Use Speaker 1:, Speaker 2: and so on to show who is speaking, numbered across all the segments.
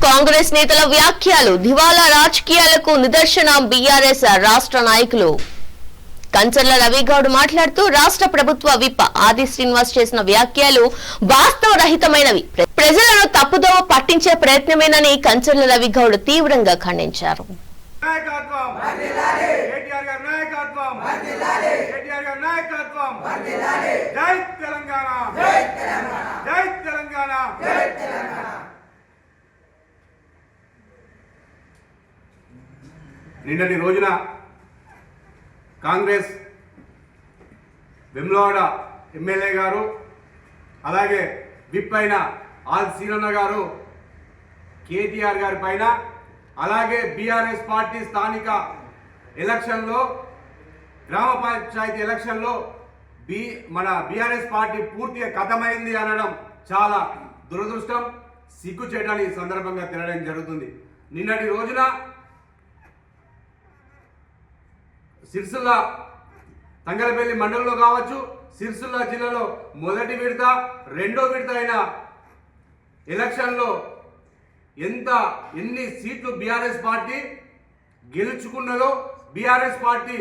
Speaker 1: కాంగ్రెస్ నేతల వ్యాఖ్యలు దివాలా రాజకీయాలకు నిదర్శనం బీఆర్ఎస్ రాష్ట్ర నాయకులు. కంచర్ల రవిగౌడ్ మాట్లాడుతూ రాష్ట్ర ప్రభుత్వ విప్ ఆది శ్రీనివాస్ చేసిన వ్యాఖ్యలు వాస్తవ రహితమైనవి, ప్రజలను తప్పుదోవ పట్టించే ప్రయత్నమేనని కంచర్ల రవిగౌడ్ తీవ్రంగా ఖండించారు.
Speaker 2: నిన్నటి రోజున కాంగ్రెస్ వెమ్లవాడ ఎమ్మెల్యే గారు అలాగే విప్ అయిన ఆది సీనన్న గారు కేటీఆర్ గారి పైన అలాగే బీఆర్ఎస్ పార్టీ స్థానిక ఎలక్షన్లో గ్రామ పంచాయతీ ఎలక్షన్లో మన బీఆర్ఎస్ పార్టీ పూర్తిగా ఖతమైంది అనడం చాలా దురదృష్టం, సిగ్గు చేయడానికి సందర్భంగా తినడం జరుగుతుంది. నిన్నటి రోజున సిరిసిల్ల తంగలపల్లి మండలంలో కావచ్చు, సిరిసిల్ల జిల్లాలో మొదటి విడత రెండో విడత అయిన ఎలక్షన్లో ఎన్ని సీట్లు బీఆర్ఎస్ పార్టీ గెలుచుకున్నదో, బీఆర్ఎస్ పార్టీ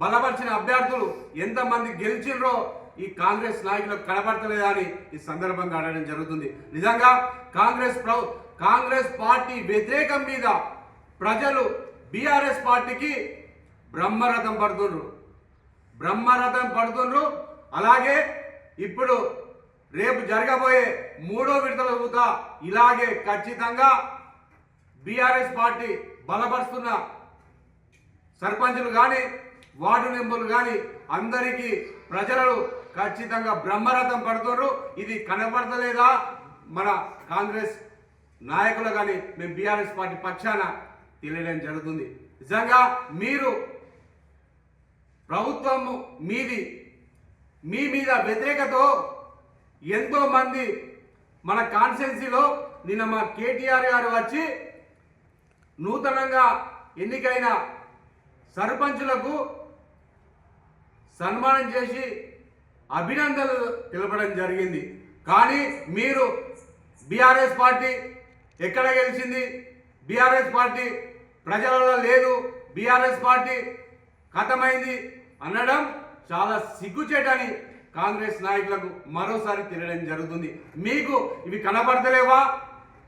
Speaker 2: బలపరిచిన అభ్యర్థులు ఎంతమంది గెలిచినరో ఈ కాంగ్రెస్ నాయకులకు కనబడతలేదని ఈ సందర్భంగా అడగడం జరుగుతుంది. నిజంగా కాంగ్రెస్ పార్టీ వ్యతిరేకం మీద ప్రజలు బీఆర్ఎస్ పార్టీకి బ్రహ్మరథం పడుతుండ్రు. అలాగే ఇప్పుడు రేపు జరగబోయే మూడో విడతల కూడా ఇలాగే ఖచ్చితంగా బీఆర్ఎస్ పార్టీ బలపరుస్తున్న సర్పంచులు కానీ వార్డు మెంబర్లు కానీ అందరికీ ప్రజలు ఖచ్చితంగా బ్రహ్మరథం పడుతున్నారు. ఇది కనబడతలేదా మన కాంగ్రెస్ నాయకులు కానీ మేము బీఆర్ఎస్ పార్టీ పక్షాన తెలియడం జరుగుతుంది. నిజంగా మీరు ప్రభుత్వం మీ మీద వ్యతిరేకతో ఎంతో మంది మన కాన్స్టిట్యున్సీలో నిన్న మా కేటీఆర్ గారు వచ్చి నూతనంగా ఎన్నికైన సర్పంచులకు సన్మానం చేసి అభినందనలు తెలపడం జరిగింది. కానీ మీరు బీఆర్ఎస్ పార్టీ ఎక్కడ గెలిచింది, బీఆర్ఎస్ పార్టీ ప్రజలలో లేదు, బీఆర్ఎస్ పార్టీ ఖతమైంది అనడం చాలా సిగ్గుచేటని కాంగ్రెస్ నాయకులకు మరోసారి తెలియడం జరుగుతుంది. మీకు ఇవి కనబడతలేవా?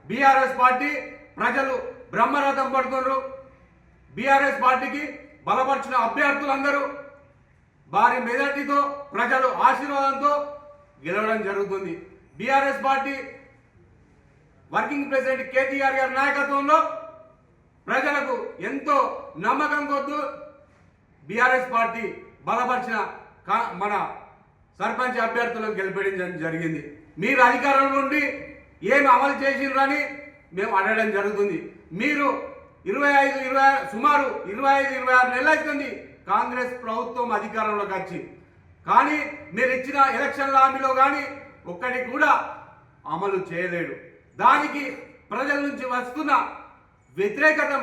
Speaker 2: బీఆర్ఎస్ పార్టీ ప్రజలు బ్రహ్మరథం పడుతున్నారు. బీఆర్ఎస్ పార్టీకి బలపరిచిన అభ్యర్థులందరూ భారీ మెజార్టీతో ప్రజలు ఆశీర్వాదంతో గెలవడం జరుగుతుంది. BRS party working president KTR గారి నాయకత్వంలో ప్రజలకు ఎంతో నమ్మకం కొద్దు బీఆర్ఎస్ పార్టీ బలపరిచిన మన సర్పంచ్ అభ్యర్థులను గెలిపించడం జరిగింది. మీరు అధికారం నుండి ఏమి అమలు చేసిండ్రని మేము అడగడం జరుగుతుంది. మీరు సుమారు 25-26 నెలలు అవుతుంది కాంగ్రెస్ ప్రభుత్వం అధికారంలోకి వచ్చి, కానీ మీరు ఇచ్చిన ఎలక్షన్ల హామీలో కానీ ఒక్కటి కూడా అమలు చేయలేడు. దానికి ప్రజల నుంచి వస్తున్న వ్యతిరేకం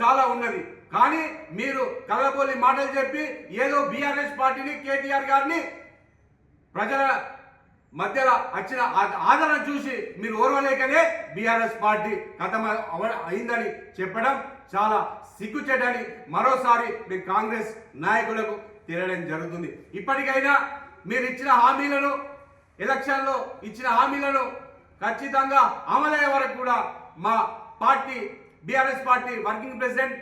Speaker 2: చాలా ఉన్నది. కానీ మీరు కళ్ళబోలి మాటలు చెప్పి ఏదో బీఆర్ఎస్ పార్టీని కేటీఆర్ గారిని ప్రజల మధ్యలో వచ్చిన ఆదరణ చూసి మీరు ఓర్వలేకనే బీఆర్ఎస్ పార్టీ ఖతం అయిందని చెప్పడం చాలా సిగ్గుచేటని మరోసారి మీ కాంగ్రెస్ నాయకులకు తెలియడం జరుగుతుంది. ఇప్పటికైనా మీరు ఇచ్చిన హామీలను, ఎలక్షన్లో ఇచ్చిన హామీలను ఖచ్చితంగా అమలయ్యే వరకు కూడా మా party BRS party working president